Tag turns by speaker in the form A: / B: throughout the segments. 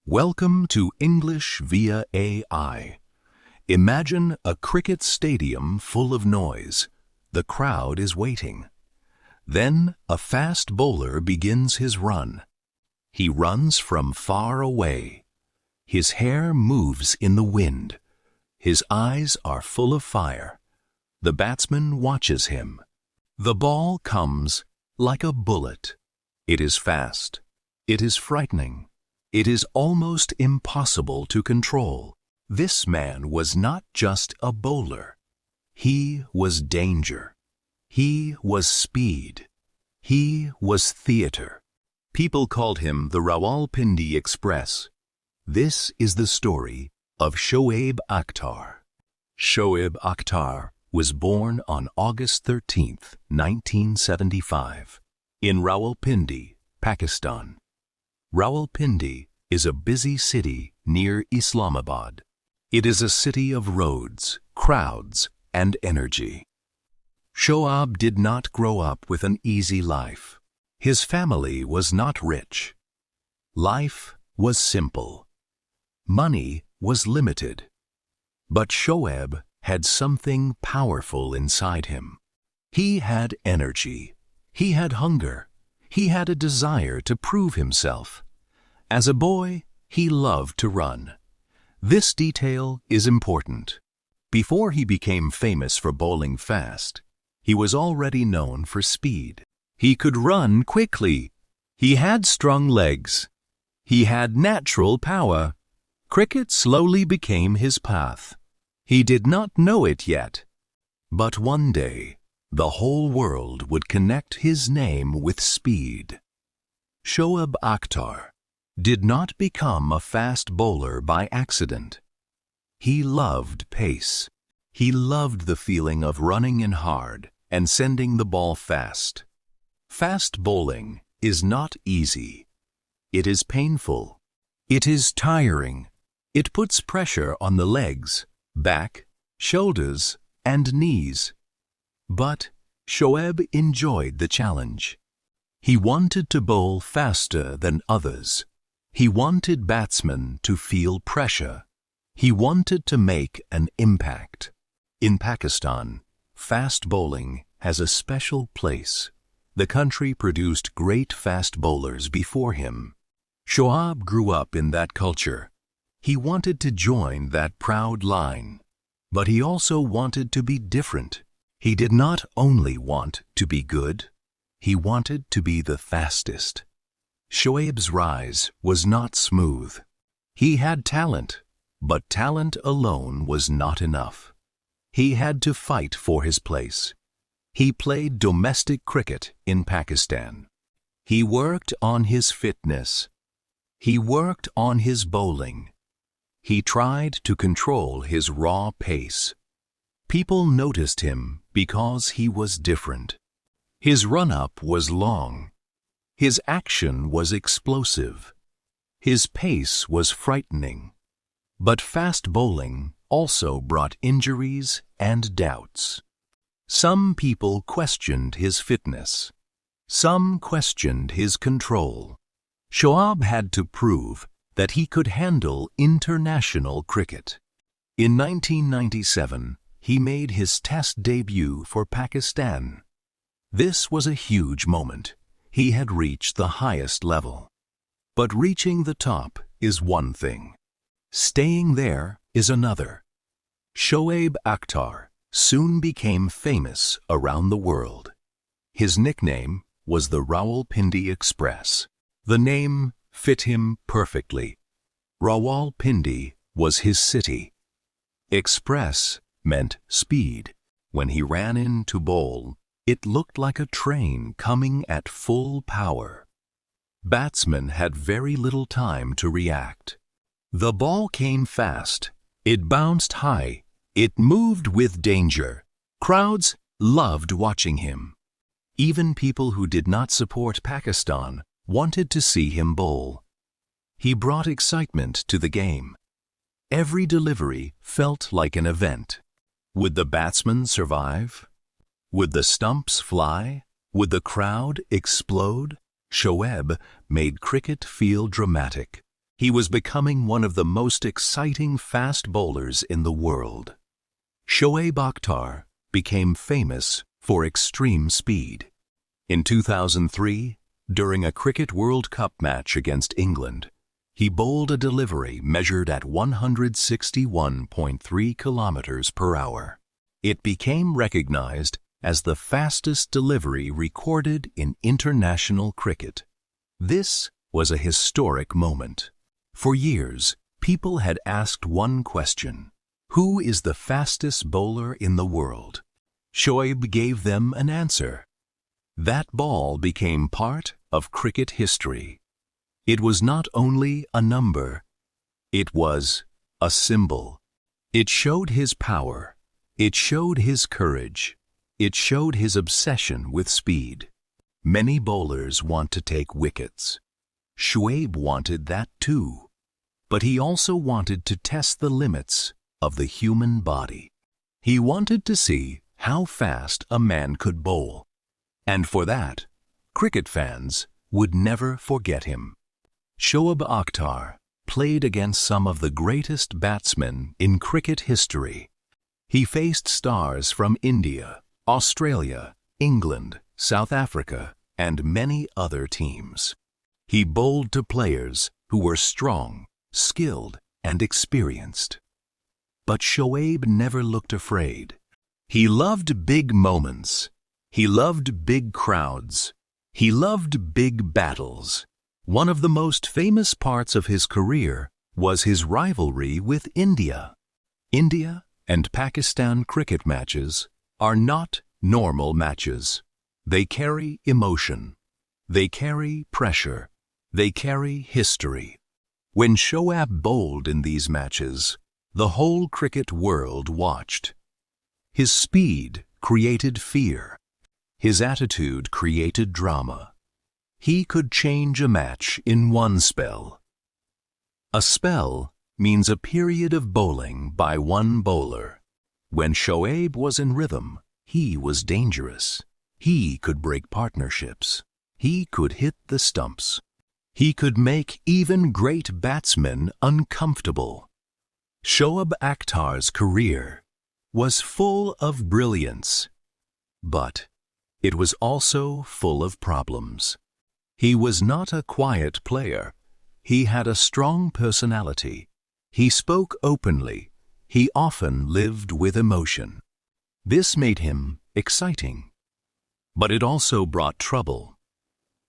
A: Welcome to English via AI. Imagine a cricket stadium full of noise. The crowd is waiting. Then a fast bowler begins his run. He runs from far away. His hair moves in the wind. His eyes are full of fire. The batsman watches him. The ball comes like a bullet. It is fast. It is frightening. It is almost impossible to control. This man was not just a bowler. He was danger. He was speed. He was theater. People called him the Rawalpindi Express. This is the story of Shoaib Akhtar. Shoaib Akhtar was born on August 13, 1975, in Rawalpindi, Pakistan. Rawalpindi is a busy city near Islamabad. It is a city of roads, crowds, and energy. Shoaib did not grow up with an easy life. His family was not rich. Life was simple. Money was limited. But Shoaib had something powerful inside him. He had energy. He had hunger. He had a desire to prove himself. As a boy, he loved to run. This detail is important. Before he became famous for bowling fast, he was already known for speed. He could run quickly. He had strong legs. He had natural power. Cricket slowly became his path. He did not know it yet. But one day, the whole world would connect his name with speed. Shoaib Akhtar did not become a fast bowler by accident. He loved pace. He loved the feeling of running in hard and sending the ball fast. Fast bowling is not easy. It is painful. It is tiring. It puts pressure on the legs, back, shoulders, and knees. But Shoaib enjoyed the challenge. He wanted to bowl faster than others. He wanted batsmen to feel pressure. He wanted to make an impact. In Pakistan, fast bowling has a special place. The country produced great fast bowlers before him. Shoaib grew up in that culture. He wanted to join that proud line. But he also wanted to be different. He did not only want to be good, he wanted to be the fastest. Shoaib's rise was not smooth. He had talent, but talent alone was not enough. He had to fight for his place. He played domestic cricket in Pakistan. He worked on his fitness. He worked on his bowling. He tried to control his raw pace. People noticed him because he was different. His run-up was long. His action was explosive. His pace was frightening. But fast bowling also brought injuries and doubts. Some people questioned his fitness. Some questioned his control. Shoaib had to prove that he could handle international cricket. In 1997, he made his Test debut for Pakistan. This was a huge moment. He had reached the highest level. But reaching the top is one thing. Staying there is another. Shoaib Akhtar soon became famous around the world. His nickname was the Rawalpindi Express. The name fit him perfectly. Rawalpindi was his city. Express meant speed. When he ran in to bowl, it looked like a train coming at full power. Batsmen had very little time to react. The ball came fast. It bounced high. It moved with danger. Crowds loved watching him. Even people who did not support Pakistan wanted to see him bowl. He brought excitement to the game. Every delivery felt like an event. Would the batsman survive? Would the stumps fly? Would the crowd explode? Shoaib made cricket feel dramatic. He was becoming one of the most exciting fast bowlers in the world. Shoaib Akhtar became famous for extreme speed. In 2003, during a Cricket World Cup match against England, he bowled a delivery measured at 161.3 kilometers per hour. It became recognized as the fastest delivery recorded in international cricket. This was a historic moment. For years, people had asked one question: who is the fastest bowler in the world? Shoaib gave them an answer. That ball became part of cricket history. It was not only a number, it was a symbol. It showed his power, it showed his courage, it showed his obsession with speed. Many bowlers want to take wickets. Shoaib wanted that too, but he also wanted to test the limits of the human body. He wanted to see how fast a man could bowl. And for that, cricket fans would never forget him. Shoaib Akhtar played against some of the greatest batsmen in cricket history. He faced stars from India, Australia, England, South Africa, and many other teams. He bowled to players who were strong, skilled, and experienced. But Shoaib never looked afraid. He loved big moments. He loved big crowds. He loved big battles. One of the most famous parts of his career was his rivalry with India. India and Pakistan cricket matches are not normal matches. They carry emotion. They carry pressure. They carry history. When Shoaib bowled in these matches, the whole cricket world watched. His speed created fear. His attitude created drama. He could change a match in one spell. A spell means a period of bowling by one bowler. When Shoaib was in rhythm, he was dangerous. He could break partnerships. He could hit the stumps. He could make even great batsmen uncomfortable. Shoaib Akhtar's career was full of brilliance, but it was also full of problems. He was not a quiet player. He had a strong personality. He spoke openly. He often lived with emotion. This made him exciting, but it also brought trouble.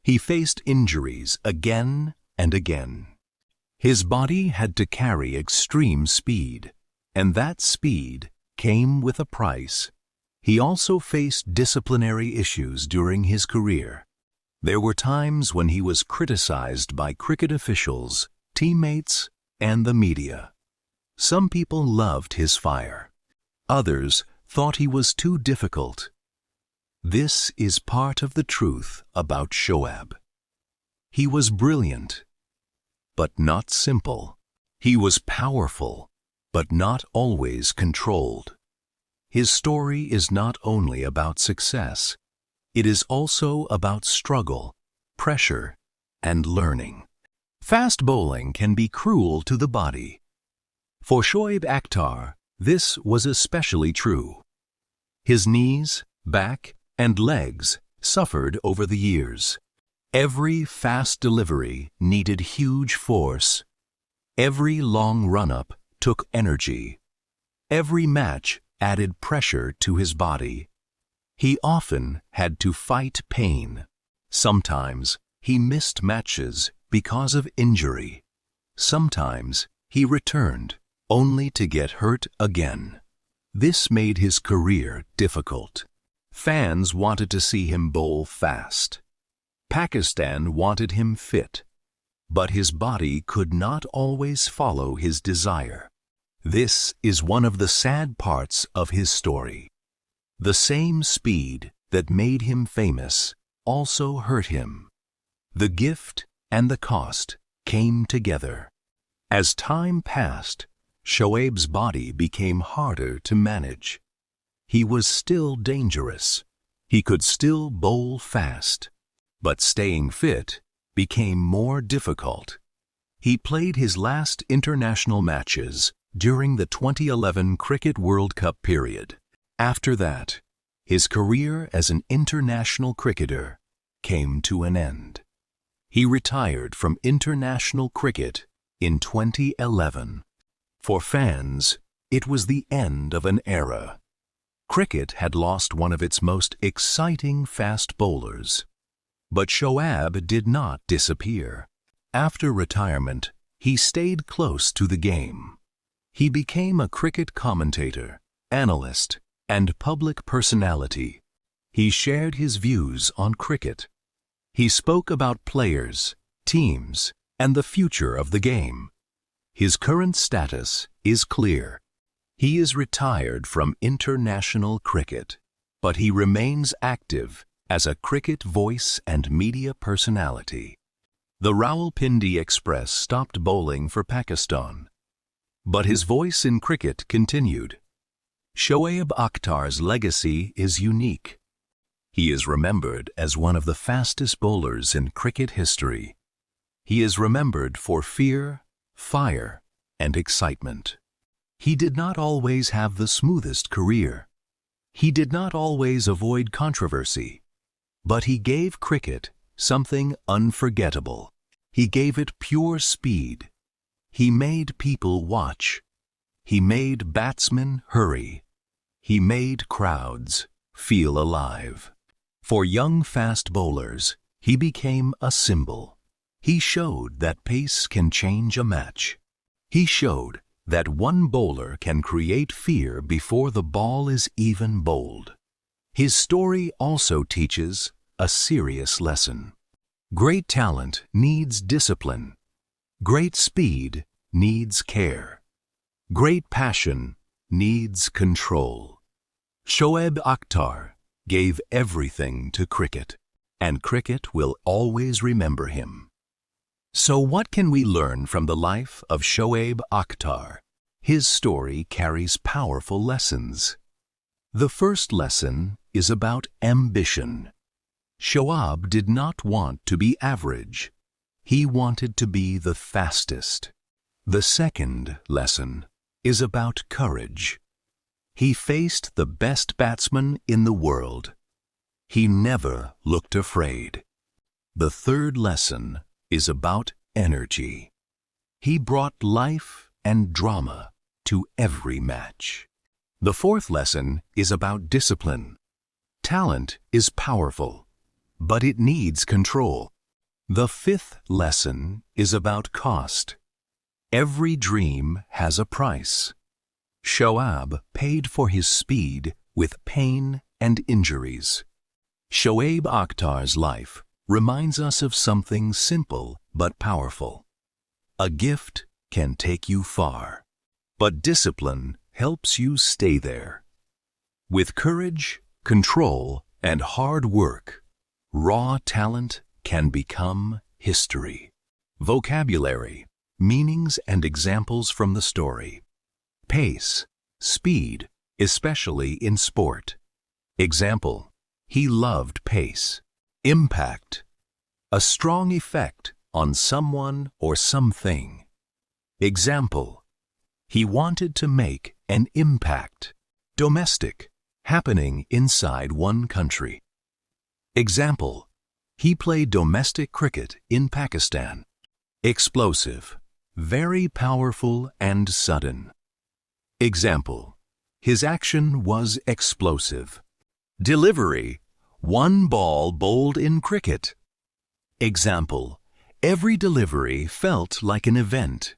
A: He faced injuries again and again. His body had to carry extreme speed, and that speed came with a price. He also faced disciplinary issues during his career. There were times when he was criticized by cricket officials, teammates, and the media. Some people loved his fire. Others thought he was too difficult. This is part of the truth about Shoaib. He was brilliant, but not simple. He was powerful, but not always controlled. His story is not only about success, it is also about struggle, pressure, and learning. Fast bowling can be cruel to the body. For Shoaib Akhtar, this was especially true. His knees, back, and legs suffered over the years. Every fast delivery needed huge force. Every long run-up took energy. Every match added pressure to his body. He often had to fight pain. Sometimes he missed matches because of injury. Sometimes he returned only to get hurt again. This made his career difficult. Fans wanted to see him bowl fast. Pakistan wanted him fit, but his body could not always follow his desire. This is one of the sad parts of his story. The same speed that made him famous also hurt him. The gift and the cost came together. As time passed, Shoaib's body became harder to manage. He was still dangerous. He could still bowl fast, but staying fit became more difficult. He played his last international matches during the 2011 Cricket World Cup period. After that, his career as an international cricketer came to an end. He retired from international cricket in 2011. For fans, it was the end of an era. Cricket had lost one of its most exciting fast bowlers. But Shoaib did not disappear. After retirement, he stayed close to the game. He became a cricket commentator, analyst, and public personality. He shared his views on cricket. He spoke about players, teams, and the future of the game. His current status is clear. He is retired from international cricket, but he remains active as a cricket voice and media personality. The Rawalpindi Express stopped bowling for Pakistan, but his voice in cricket continued. Shoaib Akhtar's legacy is unique. He is remembered as one of the fastest bowlers in cricket history. He is remembered for fear, fire, and excitement. He did not always have the smoothest career. He did not always avoid controversy, but he gave cricket something unforgettable. He gave it pure speed. He made people watch. He made batsmen hurry. He made crowds feel alive. For young fast bowlers, he became a symbol. He showed that pace can change a match. He showed that one bowler can create fear before the ball is even bowled. His story also teaches a serious lesson. Great talent needs discipline. Great speed needs care. Great passion needs control. Shoaib Akhtar gave everything to cricket, and cricket will always remember him. So what can we learn from the life of Shoaib Akhtar? His story carries powerful lessons. The first lesson is about ambition. Shoaib did not want to be average. He wanted to be the fastest. The second lesson is about courage. He faced the best batsman in the world. He never looked afraid. The third lesson is about energy. He brought life and drama to every match. The fourth lesson is about discipline. Talent is powerful, but it needs control. The fifth lesson is about cost. Every dream has a price. Shoaib paid for his speed with pain and injuries. Shoaib Akhtar's life reminds us of something simple but powerful. A gift can take you far, but discipline helps you stay there. With courage, control, and hard work, raw talent can become history. Vocabulary, meanings and examples from the story. Pace, speed, especially in sport. Example, he loved pace. Impact, a strong effect on someone or something. Example, he wanted to make an impact. Domestic, happening inside one country. Example, he played domestic cricket in Pakistan. Explosive, very powerful and sudden. Example, his action was explosive. Delivery, one ball bowled in cricket. Example, every delivery felt like an event.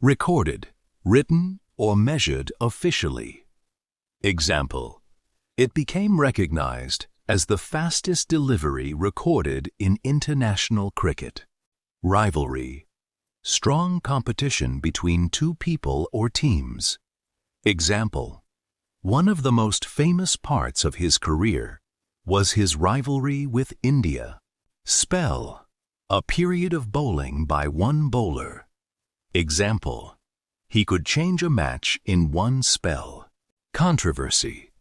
A: Recorded, written, or measured officially. Example, it became recognized as the fastest delivery recorded in international cricket. Rivalry, strong competition between two people or teams. Example, one of the most famous parts of his career was his rivalry with India. Spell, a period of bowling by one bowler. Example, he could change a match in one spell. Controversy,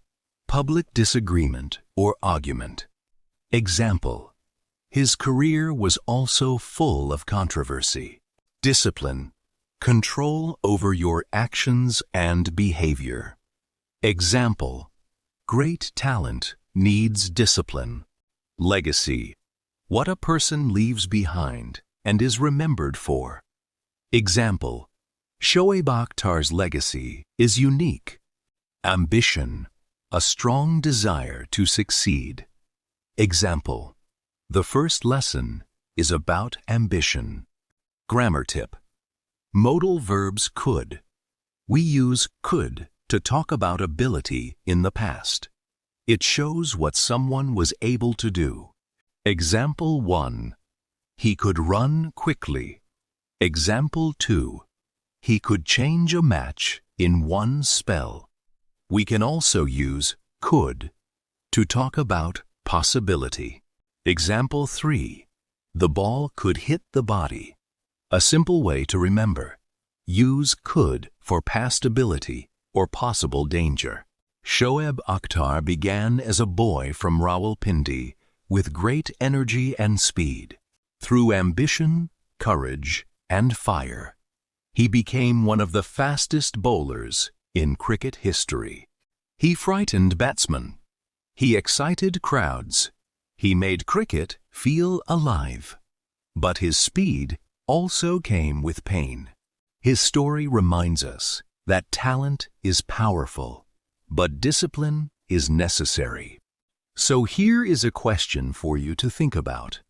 A: public disagreement or argument. Example, his career was also full of controversy. Discipline. Control over your actions and behavior. Example. Great talent needs discipline. Legacy. What a person leaves behind and is remembered for. Example. Shoaib Akhtar's legacy is unique. Ambition. A strong desire to succeed. Example. The first lesson is about ambition. Grammar tip. Modal verbs could. We use could to talk about ability in the past. It shows what someone was able to do. Example 1. He could run quickly. Example 2. He could change a match in one spell. We can also use could to talk about possibility. Example 3. The ball could hit the body. A simple way to remember. Use could for past ability or possible danger. Shoaib Akhtar began as a boy from Rawalpindi with great energy and speed. Through ambition, courage, and fire, he became one of the fastest bowlers in cricket history. He frightened batsmen. He excited crowds. He made cricket feel alive. But his speed also came with pain. His story reminds us that talent is powerful, but discipline is necessary. So here is a question for you to think about.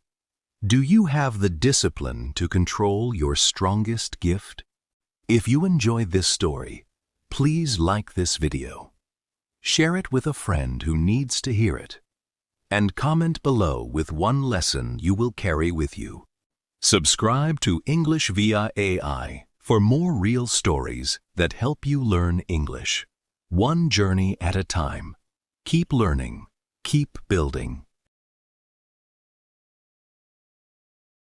A: Do you have the discipline to control your strongest gift? If you enjoyed this story, please like this video. Share it with a friend who needs to hear it. And comment below with one lesson you will carry with you. Subscribe to English via AI for more real stories that help you learn English. One journey at a time. Keep learning. Keep building.